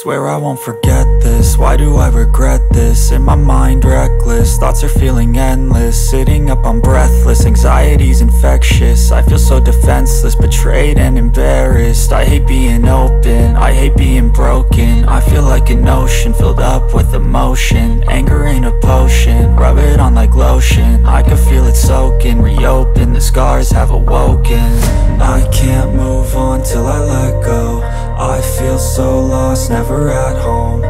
Swear I won't forget this, why do I regret this? In my mind reckless, thoughts are feeling endless. Sitting up I'm breathless, anxiety's infectious. I feel so defenseless, betrayed and embarrassed. I hate being open, I hate being broken. I feel like an ocean filled up with emotion. Anger ain't a potion, rub it on like lotion. I can feel it soaking, reopen, the scars have awoken. I can't move on till I let go. I feel so lost, never at home.